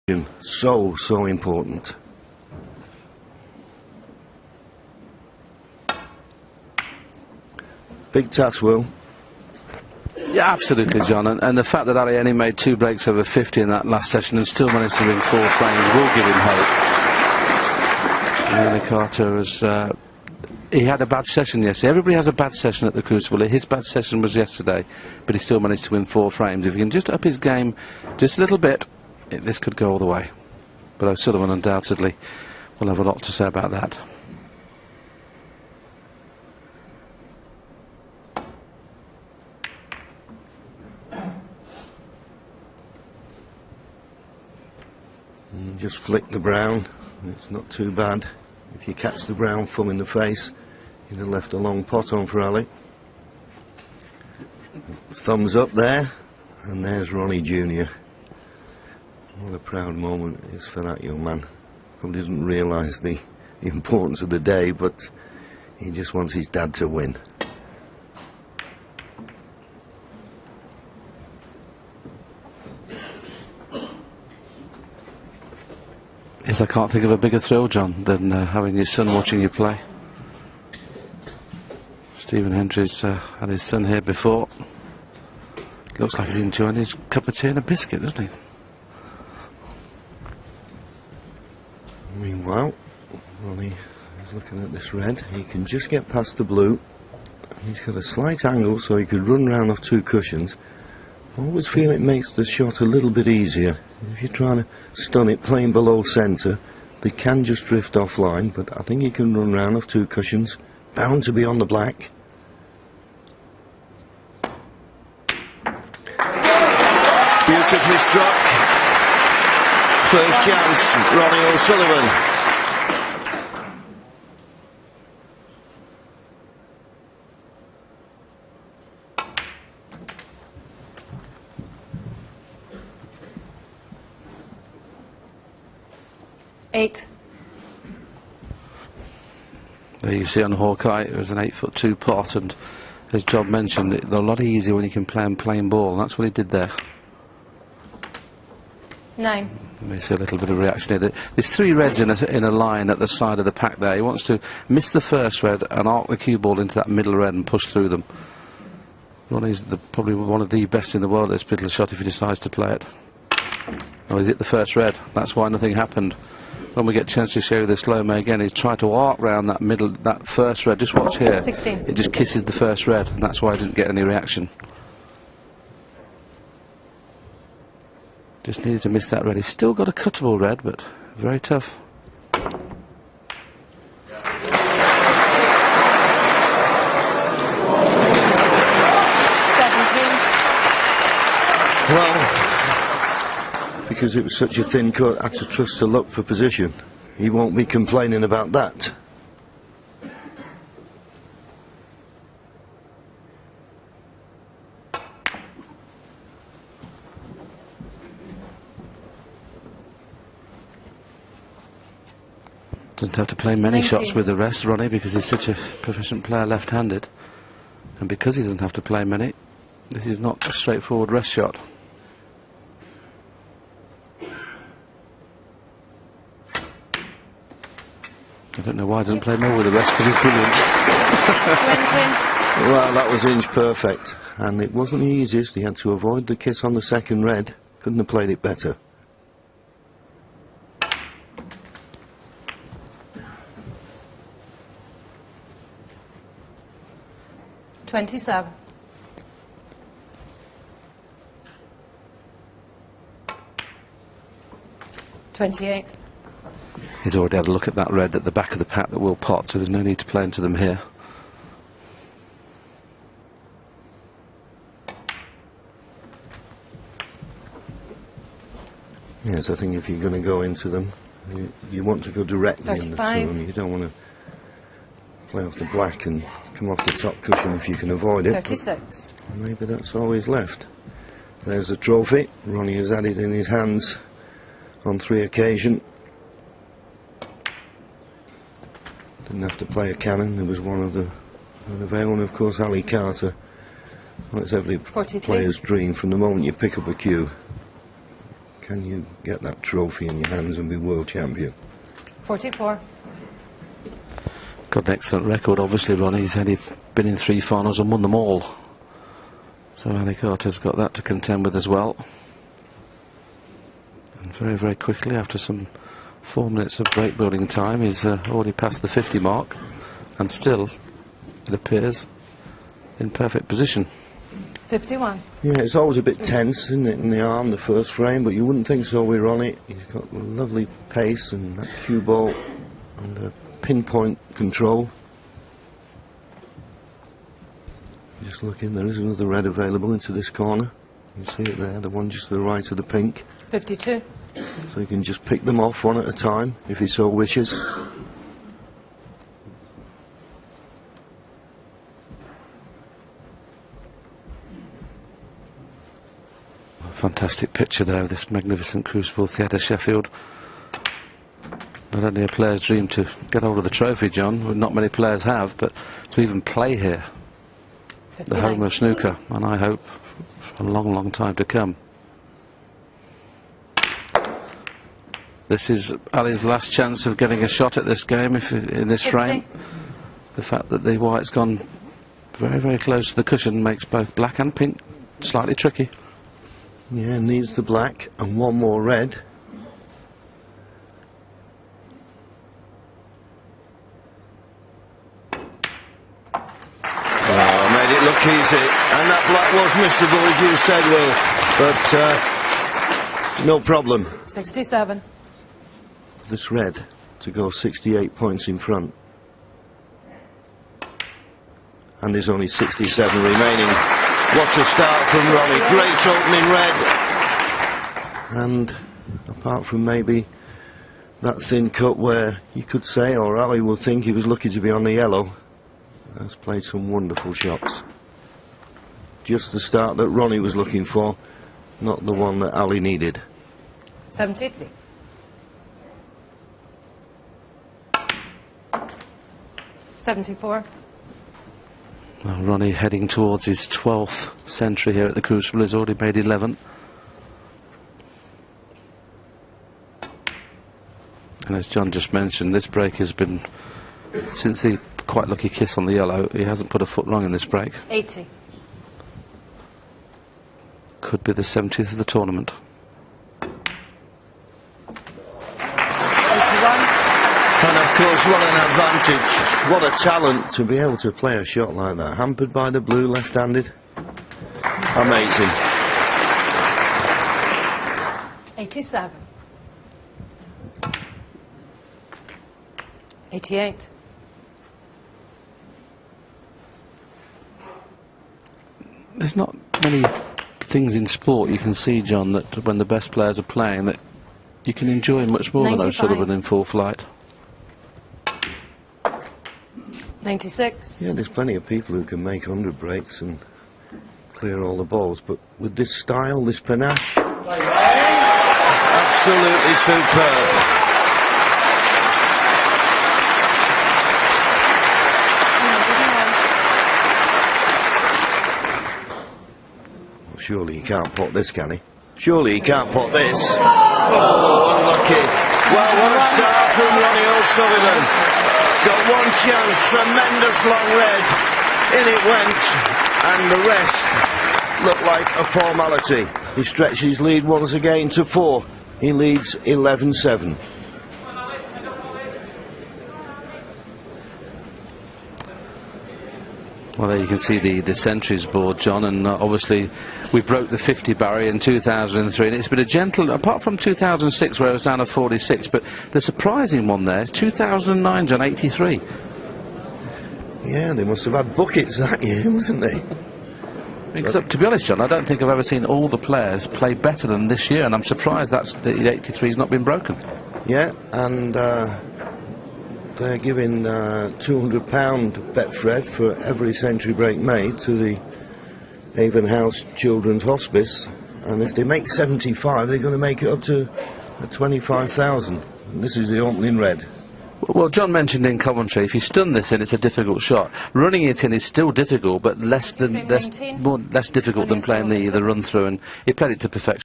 So important. Big task, Will. Yeah, absolutely, John. And the fact that Ali only made 2 breaks over 50 in that last session and still managed to win 4 frames will give him hope. And Carter has... he had a bad session yesterday. Everybody has a bad session at the Crucible. His bad session was yesterday, but he still managed to win 4 frames. If he can just up his game just a little bit, this could go all the way. But O'Sullivan undoubtedly will have a lot to say about that. Just flick the brown. It's not too bad. If you catch the brown thumb in the face, you'd have left a long pot on for Ali. Thumbs up there, and there's Ronnie Jr. What a proud moment it is for that young man. Probably doesn't realise the importance of the day, but he just wants his dad to win. Yes, I can't think of a bigger thrill, John, than having your son watching you play. Stephen Hendry's had his son here before. Looks like he's enjoying his cup of tea and a biscuit, doesn't he? Meanwhile, Ronnie is looking at this red. He can just get past the blue. He's got a slight angle so he could run round off 2 cushions. I always feel it makes the shot a little bit easier. If you're trying to stun it playing below centre, they can just drift offline, but I think he can run round off 2 cushions. Bound to be on the black. Beautifully struck. First chance, Ronnie O'Sullivan. There you see on Hawkeye, it was an 8'2" pot, and as John mentioned, it's a lot easier when you can play and plain ball, and that's what he did there. 9. You may see a little bit of reaction here. There's 3 reds in a line at the side of the pack there. He wants to miss the first red and arc the cue ball into that middle red and push through them. Ronnie's probably one of the best in the world at this particular shot if he decides to play it. Oh, he's hit the first red. That's why nothing happened. When we get a chance to show you the slow-mo again, he's tried to arc round that middle, that first red. Just watch here. 16. It just kisses the first red, and that's why I didn't get any reaction. Just needed to miss that red. He's still got a cuttable red, but very tough. Well, because it was such a thin cut, I had to trust to luck for position. He won't be complaining about that. Doesn't have to play many shots with the rest, Ronnie, because he's such a proficient player left-handed. And because he doesn't have to play many, this is not a straightforward rest shot. I don't know why I didn't play more with the rest, because he's brilliant. Well, that was inch perfect, and it wasn't the easiest. He had to avoid the kiss on the second red. Couldn't have played it better. $27. $28. He's already had a look at that red at the back of the pack that will pot, so there's no need to play into them here. Yes, I think if you're going to go into them, you want to go directly into them. You don't want to play off the black and come off the top cushion if you can avoid it. 36. Maybe that's all he's left. There's the trophy. Ronnie has had it in his hands on 3 occasions. Didn't have to play a cannon. There was one of own, of course, Ali Carter. Well, it's every 43. player's dream from the moment you pick up a cue. can you get that trophy in your hands and be world champion? 44. Got an excellent record, obviously, Ronnie. He's only been in 3 finals and won them all. So Ali Carter's got that to contend with as well. And very, very quickly, after some 4 minutes of break building time, he's already passed the 50 mark. And still, it appears, in perfect position. 51. Yeah, it's always a bit tense, isn't it, in the arm, the first frame, but you wouldn't think so with Ronnie. He's got lovely pace and that cue ball and pinpoint control. Just looking, there is another red available into this corner. You see it there, the one just to the right of the pink. 52. So you can just pick them off one at a time, if he so wishes. Fantastic picture there of this magnificent Crucible Theatre, Sheffield. Not only a player's dream to get hold of the trophy, John, not many players have, but to even play here, 59. the home of snooker, and I hope for a long, long time to come. This is Ali's last chance of getting a shot at this game in this 60. frame. The fact that the white's gone very, very close to the cushion makes both black and pink slightly tricky. Yeah, needs the black and one more red. Oh, made it look easy. And that black was missable, as you said, Will. But no problem. 67. This red to go 68 points in front. And there's only 67 remaining. What a start from Ronnie. Great opening red. And apart from maybe that thin cut where you could say, or Ali would think he was lucky to be on the yellow, has played some wonderful shots. Just the start that Ronnie was looking for, not the one that Ali needed. 73. '74. Well, Ronnie heading towards his 12th century here at the Crucible. He's already made 11. And as John just mentioned, this break has been, since the quite lucky kiss on the yellow, he hasn't put a foot wrong in this break. 80. Could be the 70th of the tournament. 81. And of course, what an advantage, what a talent to be able to play a shot like that. Hampered by the blue, left-handed. Amazing. 87. 88. There's not many things in sport you can see, John, that when the best players are playing, that you can enjoy much more than 95. O'Sullivan in full flight. 96. Yeah, there's plenty of people who can make 100 breaks and clear all the balls, but with this style, this panache, absolutely superb. Well, surely he can't pot this, can he? Surely he can't pot this. Oh, unlucky. Well, what a start from Ronnie O'Sullivan. Got one chance, tremendous long red. In it went, and the rest looked like a formality. He stretched his lead once again to 4. He leads 11-7. Well, there you can see the centuries board, John, and obviously we broke the 50 barrier in 2003, and it's been a gentle, apart from 2006 where it was down to 46, but the surprising one there is 2009, John, 83. Yeah, they must have had buckets that year, mustn't they? Except, to be honest, John, I don't think I've ever seen all the players play better than this year, and I'm surprised that the 83's not been broken. Yeah, and they're giving £200 Betfred for every century break made to the Avon House Children's Hospice, and if they make 75, they're going to make it up to 25,000. And this is the opening red. Well, John mentioned in commentary, if you stun this in, it's a difficult shot. Running it in is still difficult, but less difficult than playing the run through, and he played it to perfection.